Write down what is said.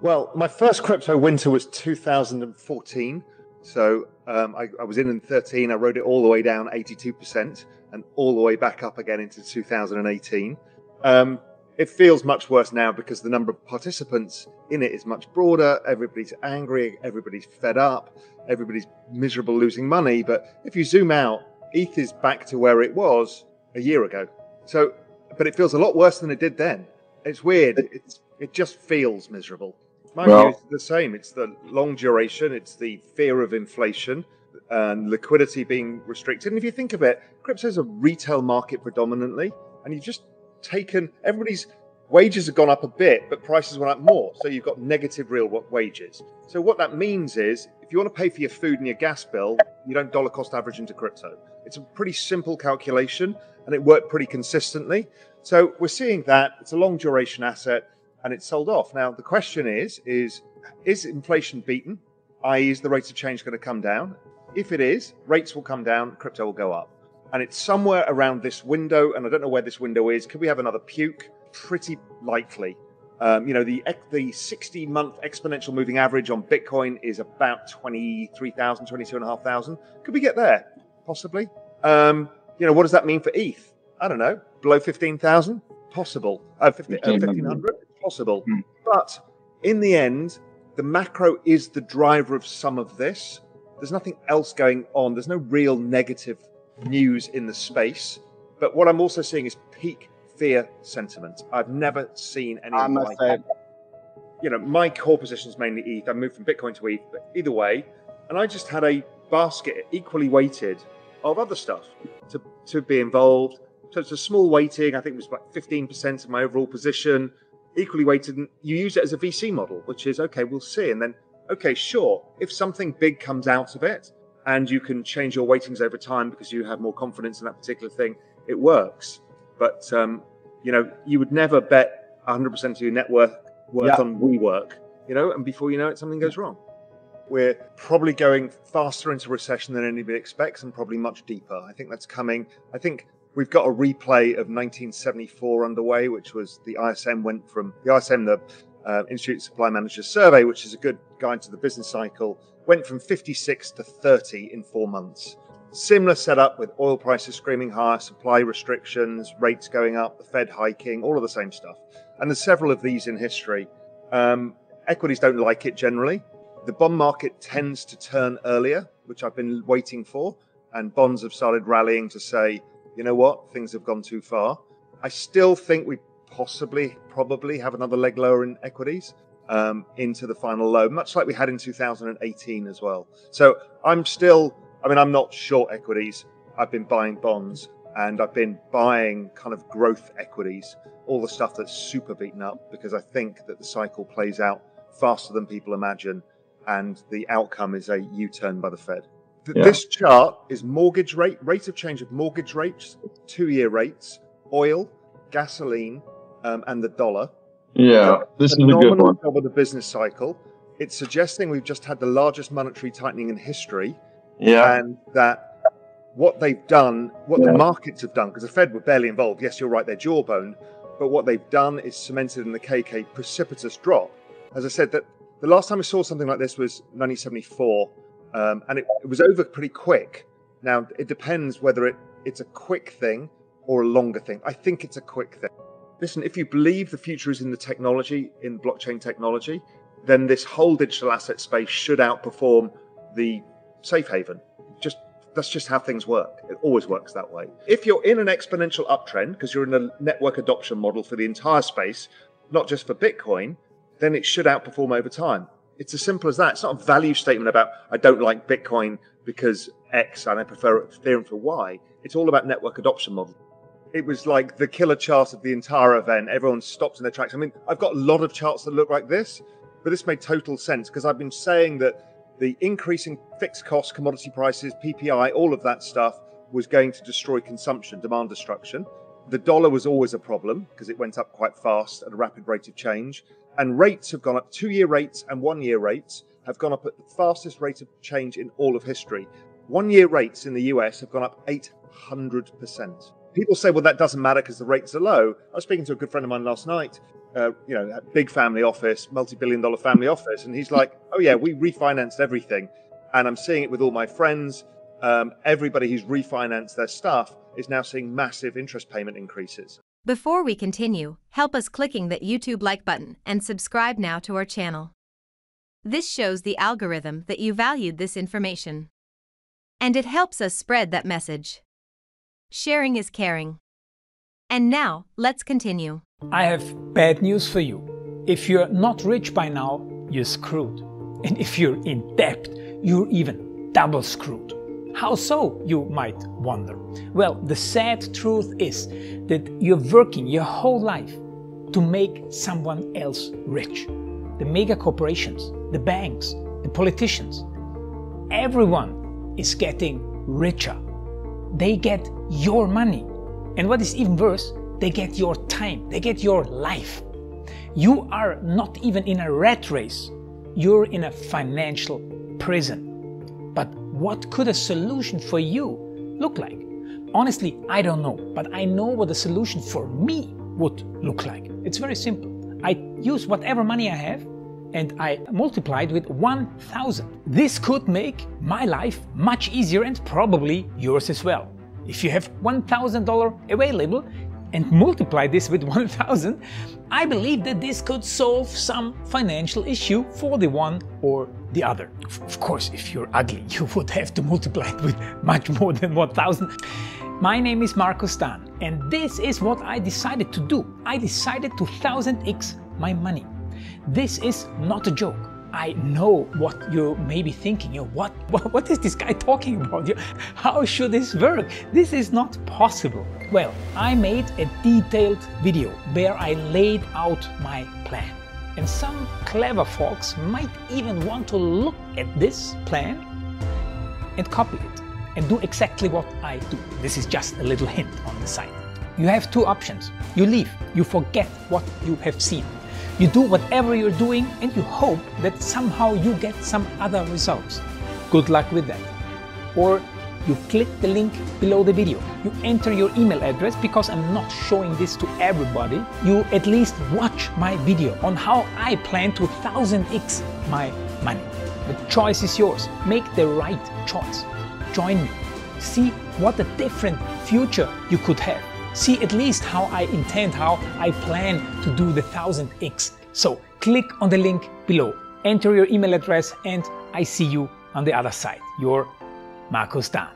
Well, my first crypto winter was 2014. So I was in 13. I rode it all the way down 82% and all the way back up again into 2018. It feels much worse now because the number of participants in it is much broader. Everybody's angry. Everybody's fed up. Everybody's miserable losing money. But if you zoom out, ETH is back to where it was a year ago. So, but it feels a lot worse than it did then. It's weird. It just feels miserable. My view is the same. It's the long duration. It's the fear of inflation and liquidity being restricted. And if you think of it, crypto is a retail market predominantly, and you've just taken everybody's wages have gone up a bit, but prices went up more. So you've got negative real wages. So what that means is, if you want to pay for your food and your gas bill, you don't dollar cost average into crypto. It's a pretty simple calculation, and it worked pretty consistently. So we're seeing that it's a long duration asset, and it's sold off. Now the question is inflation beaten? I.e., is the rate of change going to come down? If it is, rates will come down, crypto will go up. And it's somewhere around this window, and I don't know where this window is. Could we have another puke? Pretty likely. The 60-month exponential moving average on Bitcoin is about 23,000, 22,500. Could we get there? Possibly. What does that mean for ETH? I don't know. Below 15,000? Possible. 1,500? Possible. But in the end, the macro is the driver of some of this. There's nothing else going on. There's no real negative news in the space. But what I'm also seeing is peak fear sentiment. I've never seen anything like that. My core position is mainly ETH. I moved from Bitcoin to ETH, but either way. And I just had a basket equally weighted of other stuff to be involved. So it's a small weighting. I think it was about 15% of my overall position, equally weighted. And you use it as a VC model, which is, okay, we'll see. And then, okay, sure, if something big comes out of it and you can change your weightings over time because you have more confidence in that particular thing, it works. But, you would never bet 100% of your net worth on WeWork, and before you know it, something goes wrong. We're probably going faster into recession than anybody expects and probably much deeper. I think that's coming. I think we've got a replay of 1974 underway, which was the ISM, the Institute Supply Managers Survey, which is a good guide to the business cycle, went from 56 to 30 in 4 months. Similar setup with oil prices screaming higher, supply restrictions, rates going up, the Fed hiking, all of the same stuff. And there's several of these in history. Equities don't like it generally. The bond market tends to turn earlier, which I've been waiting for. And bonds have started rallying to say, you know what, things have gone too far. I still think we probably have another leg lower in equities into the final low, much like we had in 2018 as well. So I'm not short equities. I've been buying bonds and I've been buying kind of growth equities, all the stuff that's super beaten up, because I think that the cycle plays out faster than people imagine. And the outcome is a U-turn by the Fed. This chart is rate of change of mortgage rates, 2-year rates, oil, gasoline, and the dollar. Yeah, this is a good one. Over the business cycle. It's suggesting we've just had the largest monetary tightening in history. Yeah. And that what they've done, the markets have done, because the Fed were barely involved. Yes, you're right, they're jawbone. But what they've done is cemented in the KK precipitous drop. As I said, that the last time I saw something like this was 1974. And it was over pretty quick. Now, it depends whether it's a quick thing or a longer thing. I think it's a quick thing. Listen, if you believe the future is in the technology, in blockchain technology, then this whole digital asset space should outperform the safe haven. That's just how things work. It always works that way. If you're in an exponential uptrend, because you're in a network adoption model for the entire space, not just for Bitcoin, then it should outperform over time. It's as simple as that. It's not a value statement about, I don't like Bitcoin because X and I prefer Ethereum for Y. It's all about network adoption model. It was like the killer chart of the entire event. Everyone stopped in their tracks. I mean, I've got a lot of charts that look like this, but this made total sense because I've been saying that the increasing fixed costs, commodity prices, PPI, all of that stuff was going to destroy consumption, demand destruction. The dollar was always a problem because it went up quite fast at a rapid rate of change. And rates have gone up, 2-year rates and 1-year rates have gone up at the fastest rate of change in all of history. 1-year rates in the US have gone up 800%. People say, well, that doesn't matter because the rates are low. I was speaking to a good friend of mine last night. a big family office, multi-billion-dollar family office, and he's like, "Oh yeah, we refinanced everything," and I'm seeing it with all my friends. Everybody who's refinanced their stuff is now seeing massive interest payment increases. Before we continue, help us clicking that YouTube like button and subscribe now to our channel. This shows the algorithm that you valued this information. And it helps us spread that message. Sharing is caring. And now, let's continue. I have bad news for you. If you're not rich by now, you're screwed. And if you're in debt, you're even double screwed. How so, you might wonder? Well, the sad truth is that you're working your whole life to make someone else rich. The mega corporations, the banks, the politicians, everyone is getting richer. They get your money. And what is even worse, they get your time, they get your life. You are not even in a rat race, you're in a financial prison. But what could a solution for you look like? Honestly, I don't know, but I know what a solution for me would look like. It's very simple. I use whatever money I have and I multiply it with 1,000. This could make my life much easier and probably yours as well. If you have $1,000 available and multiply this with 1,000, I believe that this could solve some financial issue for the one or the other. Of course, if you're ugly, you would have to multiply it with much more than 1,000. My name is Markus Dan, and this is what I decided to do. I decided to 1000x my money. This is not a joke. I know what you may be thinking. What is this guy talking about? How should this work? This is not possible. Well, I made a detailed video where I laid out my plan. And some clever folks might even want to look at this plan and copy it and do exactly what I do. This is just a little hint on the side. You have two options. You leave, you forget what you have seen. You do whatever you're doing and you hope that somehow you get some other results. Good luck with that. Or you click the link below the video. You enter your email address because I'm not showing this to everybody. You at least watch my video on how I plan to 1000x my money. The choice is yours. Make the right choice. Join me. See what a different future you could have. See at least how I intend, how I plan to do the 1000x. So click on the link below, enter your email address, and I see you on the other side. Your Markus Dan.